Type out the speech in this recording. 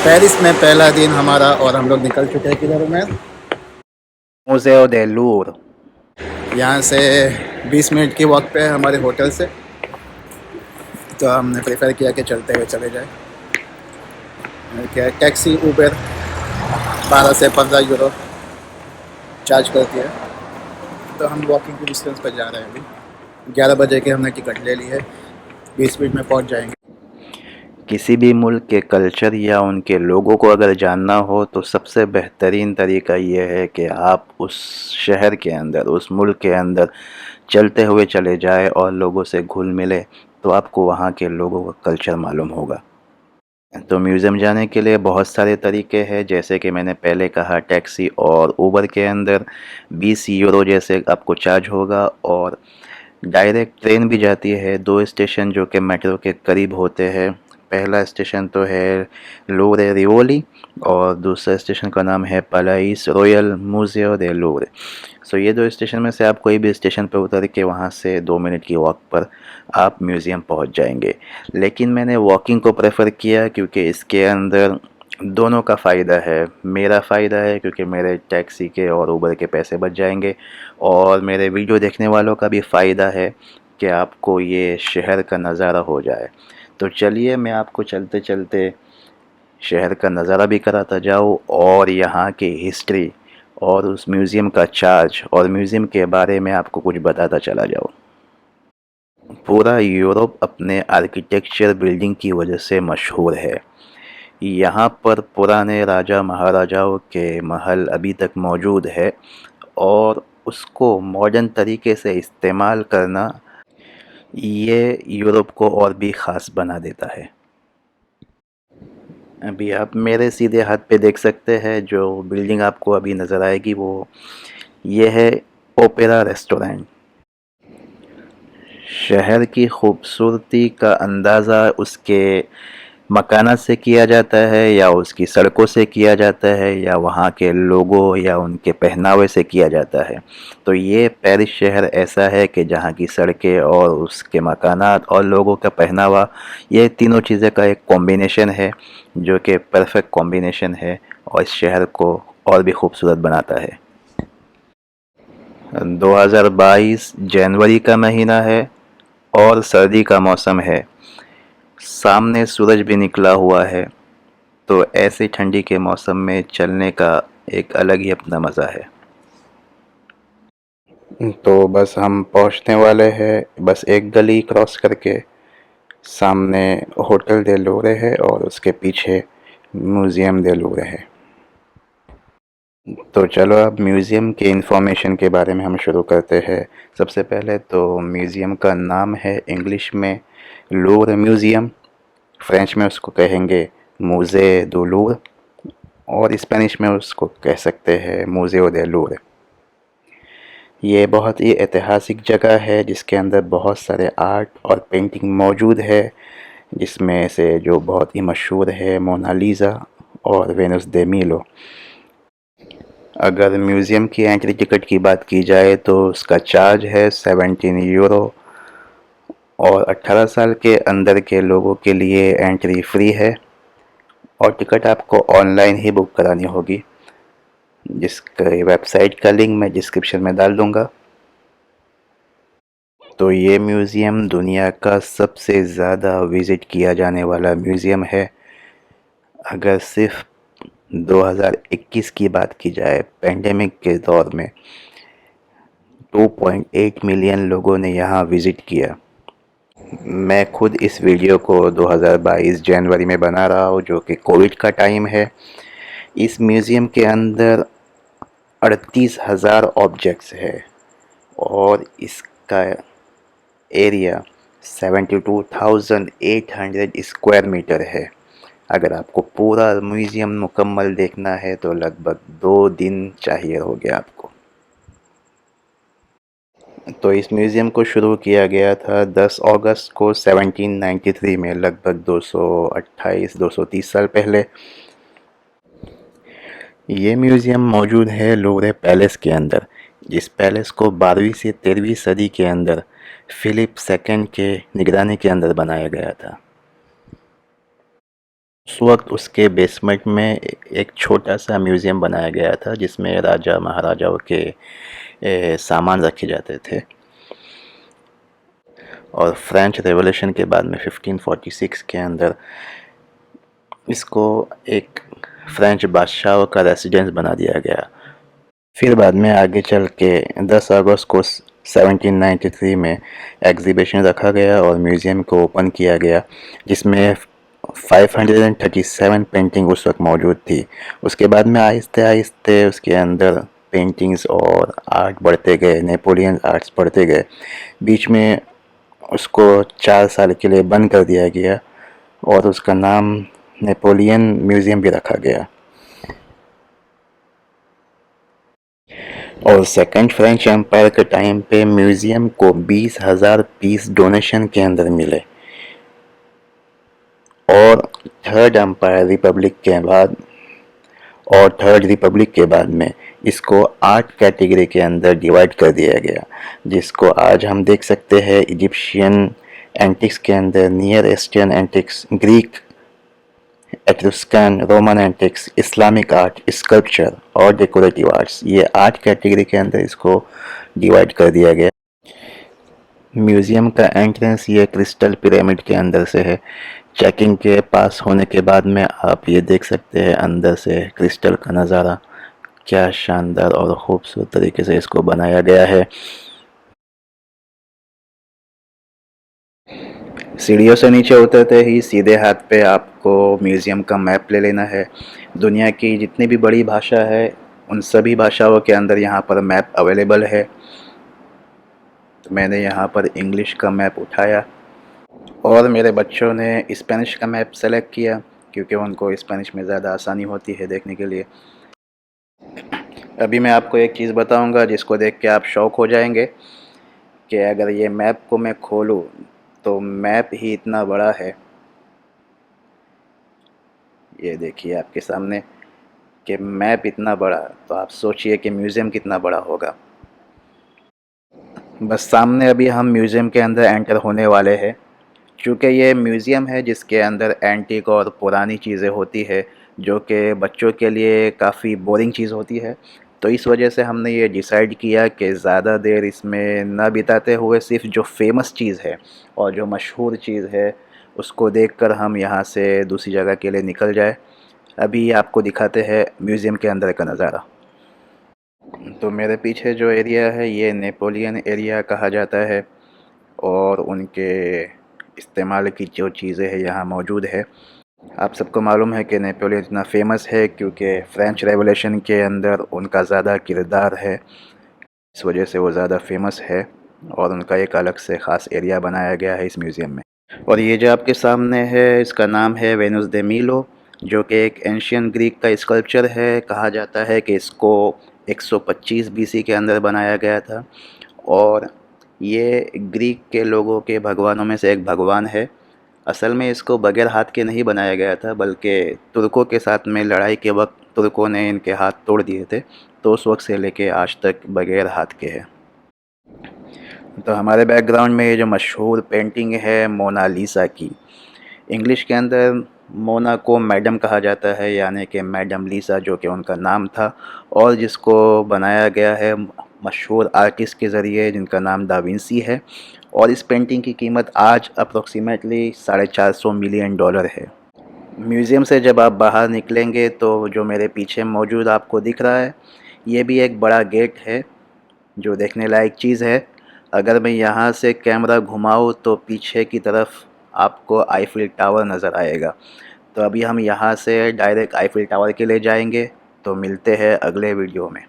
Paris में पहला दिन हमारा और हम लोग निकल चुके हैं किधर में। Museo del Louvre। यहाँ से 20 मिनट की वॉक पे है हमारे होटल से, तो हमने प्रेफर किया कि चलते हुए चले जाए। क्या टैक्सी उबर 12 से 15 यूरो चार्ज करती है, तो हम वॉकिंग की डिस्टेंस पर जा रहे हैं। अभी 11 बजे की हमने टिकट ले ली है, 20 मिनट में पहुँच जाएंगे। किसी भी मुल्क के कल्चर या उनके लोगों को अगर जानना हो तो सबसे बेहतरीन तरीका ये है कि आप उस शहर के अंदर, उस मुल्क के अंदर चलते हुए चले जाए और लोगों से घुल मिले, तो आपको वहाँ के लोगों का कल्चर मालूम होगा। तो म्यूज़ियम जाने के लिए बहुत सारे तरीके हैं, जैसे कि मैंने पहले कहा, टैक्सी और उबर के अंदर 20 यूरो जैसे आपको चार्ज होगा। और डायरेक्ट ट्रेन भी जाती है, 2 स्टेशन जो कि मेट्रो के करीब होते हैं। पहला स्टेशन तो है लोरे रिवोली और दूसरा स्टेशन का नाम है पलाइस रॉयल म्यूजियो दे लोरे। सो ये 2 स्टेशन में से आप कोई भी स्टेशन पर उतर के वहाँ से 2 मिनट की वॉक पर आप म्यूज़ियम पहुँच जाएंगे। लेकिन मैंने वॉकिंग को प्रेफर किया क्योंकि इसके अंदर दोनों का फ़ायदा है। मेरा फ़ायदा है क्योंकि मेरे टैक्सी के और उबर के पैसे बच जाएंगे, और मेरे वीडियो देखने वालों का भी फ़ायदा है कि आपको ये शहर का नज़ारा हो जाए। तो चलिए मैं आपको चलते चलते शहर का नज़ारा भी कराता जाऊँ और यहाँ की हिस्ट्री और उस म्यूज़ियम का चार्ज और म्यूज़ियम के बारे में आपको कुछ बताता चला जाऊँ। पूरा यूरोप अपने आर्किटेक्चर बिल्डिंग की वजह से मशहूर है। यहाँ पर पुराने राजा महाराजाओं के महल अभी तक मौजूद है, और उसको मॉडर्न तरीके से इस्तेमाल करना ये यूरोप को और भी ख़ास बना देता है। अभी आप मेरे सीधे हाथ पे देख सकते हैं, जो बिल्डिंग आपको अभी नज़र आएगी वो ये है ओपेरा रेस्टोरेंट। शहर की खूबसूरती का अंदाज़ा उसके मकानात से किया जाता है, या उसकी सड़कों से किया जाता है, या वहाँ के लोगों या उनके पहनावे से किया जाता है। तो ये पेरिस शहर ऐसा है कि जहाँ की सड़कें और उसके मकानात और लोगों का पहनावा, ये तीनों चीज़ें का एक कॉम्बिनेशन है जो कि परफेक्ट कॉम्बिनेशन है और इस शहर को और भी खूबसूरत बनाता है। 2022 जनवरी का महीना है और सर्दी का मौसम है। सामने सूरज भी निकला हुआ है, तो ऐसे ठंडी के मौसम में चलने का एक अलग ही अपना मज़ा है। तो बस हम पहुंचने वाले हैं, बस एक गली क्रॉस करके सामने होटल दे लोरे है और उसके पीछे म्यूज़ियम दे लोरे है। तो चलो अब म्यूज़ियम के इंफॉर्मेशन के बारे में हम शुरू करते हैं। सबसे पहले तो म्यूज़ियम का नाम है इंग्लिश में लूर म्यूज़ियम, फ्रेंच में उसको कहेंगे मूज़े दो लूर, और स्पेनिश में उसको कह सकते हैं मूज़ेओ दे लूर। ये बहुत ही ऐतिहासिक जगह है जिसके अंदर बहुत सारे आर्ट और पेंटिंग मौजूद है, जिसमें से जो बहुत ही मशहूर है मोनालिसा और वेनुस दे मीलो। अगर म्यूज़ियम की एंट्री टिकट की बात की जाए तो उसका चार्ज है 17 यूरो, और 18 साल के अंदर के लोगों के लिए एंट्री फ्री है, और टिकट आपको ऑनलाइन ही बुक करानी होगी, जिसके वेबसाइट का लिंक मैं डिस्क्रिप्शन में डाल दूँगा। तो ये म्यूज़ियम दुनिया का सबसे ज़्यादा विज़िट किया जाने वाला म्यूज़ियम है। अगर सिर्फ 2021 की बात की जाए, पेंडेमिक के दौर में 2.8 मिलियन लोगों ने यहाँ विज़िट किया। मैं खुद इस वीडियो को 2022 जनवरी में बना रहा हूँ, जो कि कोविड का टाइम है। इस म्यूज़ियम के अंदर 38,000 ऑब्जेक्ट्स है, और इसका एरिया 72,800 स्क्वायर मीटर है। अगर आपको पूरा म्यूज़ियम मुकम्मल देखना है तो लगभग 2 दिन चाहिए होंगे आपको। तो इस म्यूज़ियम को शुरू किया गया था 10 अगस्त को 1793 में, लगभग 228-230 साल पहले। ये म्यूज़ियम मौजूद है लोuvre पैलेस के अंदर, जिस पैलेस को 12वीं से 13वीं सदी के अंदर फिलिप सेकंड के निगरानी के अंदर बनाया गया था। उस वक्त उसके बेसमेंट में एक छोटा सा म्यूज़ियम बनाया गया था जिसमें राजा महाराजाओं के सामान रखे जाते थे। और फ्रेंच रेवोल्यूशन के बाद में 1546 के अंदर इसको एक फ्रेंच बादशाह का रेसिडेंस बना दिया गया। फिर बाद में आगे चल के 10 अगस्त को 1793 में एग्जीबिशन रखा गया और म्यूज़ियम को ओपन किया गया, जिसमें 537 पेंटिंग उस वक्त मौजूद थी। उसके बाद में आहिस्ते आहिस्ते उसके अंदर पेंटिंग्स और आर्ट बढ़ते गए, नेपोलियन आर्ट्स बढ़ते गए। बीच में उसको 4 साल के लिए बंद कर दिया गया और उसका नाम नेपोलियन म्यूज़ियम भी रखा गया। और सेकंड फ्रेंच एम्पायर के टाइम पे म्यूज़ियम को 20,000 पीस डोनेशन के अंदर मिले। और थर्ड रिपब्लिक के बाद में इसको 8 कैटेगरी के अंदर डिवाइड कर दिया गया, जिसको आज हम देख सकते हैं इजिप्शियन एंटिक्स के अंदर, near eastern antiques, Greek, Etruscan, Roman antiques, Islamic art, sculpture और डेकोरेटिव आर्ट्स, ये 8 कैटेगरी के अंदर इसको डिवाइड कर दिया गया। म्यूज़ियम का एंट्रेंस ये क्रिस्टल पिरामिड के अंदर से है। चेकिंग के पास होने के बाद में आप ये देख सकते हैं अंदर से क्रिस्टल का नज़ारा, क्या शानदार और ख़ूबसूरत तरीके से इसको बनाया गया है। सीढ़ियों से नीचे उतरते ही सीधे हाथ पे आपको म्यूज़ियम का मैप ले लेना है। दुनिया की जितनी भी बड़ी भाषा है उन सभी भाषाओं के अंदर यहाँ पर मैप अवेलेबल है। तो मैंने यहाँ पर इंग्लिश का मैप उठाया और मेरे बच्चों ने स्पेनिश का मैप सेलेक्ट किया क्योंकि उनको स्पेनिश में ज़्यादा आसानी होती है देखने के लिए। अभी मैं आपको एक चीज़ बताऊंगा जिसको देख के आप शौक हो जाएंगे कि अगर ये मैप को मैं खोलूं तो मैप ही इतना बड़ा है। ये देखिए आपके सामने कि मैप इतना बड़ा, तो आप सोचिए कि म्यूज़ियम कितना बड़ा होगा। बस सामने अभी हम म्यूज़ियम के अंदर एंटर होने वाले हैं। चूँकि ये म्यूज़ियम है जिसके अंदर एंटीक और पुरानी चीज़ें होती है जो कि बच्चों के लिए काफ़ी बोरिंग चीज़ होती है, तो इस वजह से हमने ये डिसाइड किया कि ज़्यादा देर इसमें न बिताते हुए सिर्फ जो फेमस चीज़ है और जो मशहूर चीज़ है उसको देखकर हम यहाँ से दूसरी जगह के लिए निकल जाए। अभी आपको दिखाते हैं म्यूज़ियम के अंदर का नज़ारा। तो मेरे पीछे जो एरिया है ये नेपोलियन एरिया कहा जाता है और उनके इस्तेमाल की जो चीज़ें हैं यहाँ मौजूद है। आप सबको मालूम है कि नेपोलियन इतना फेमस है क्योंकि फ्रेंच रेवोल्यूशन के अंदर उनका ज़्यादा किरदार है, इस वजह से वो ज़्यादा फेमस है और उनका एक अलग से ख़ास एरिया बनाया गया है इस म्यूज़ियम में। और ये जो आपके सामने है इसका नाम है वेनुस दे मीलो, जो कि एक एंशियन ग्रीक का स्कल्पचर है। कहा जाता है कि इसको 125 बीसी के अंदर बनाया गया था और ये ग्रीक के लोगों के भगवानों में से एक भगवान है। असल में इसको बगैर हाथ के नहीं बनाया गया था, बल्कि तुर्कों के साथ में लड़ाई के वक्त तुर्कों ने इनके हाथ तोड़ दिए थे, तो उस वक्त से लेके आज तक बगैर हाथ के है। तो हमारे बैकग्राउंड में ये जो मशहूर पेंटिंग है मोनालिसा की, इंग्लिश के अंदर मोना को मैडम कहा जाता है, यानी कि मैडम लीसा जो कि उनका नाम था और जिसको बनाया गया है मशहूर आर्टिस्ट के ज़रिए जिनका नाम दा विंसी है। और इस पेंटिंग की कीमत आज अप्रोक्सीमेटली $450 मिलियन है। म्यूज़ियम से जब आप बाहर निकलेंगे तो जो मेरे पीछे मौजूद आपको दिख रहा है ये भी एक बड़ा गेट है जो देखने लायक चीज़ है। अगर मैं यहाँ से कैमरा घुमाऊँ तो पीछे की तरफ आपको आईफिल टावर नज़र आएगा। तो अभी हम यहाँ से डायरेक्ट आईफिल टावर के लिए जाएंगे। तो मिलते हैं अगले वीडियो में।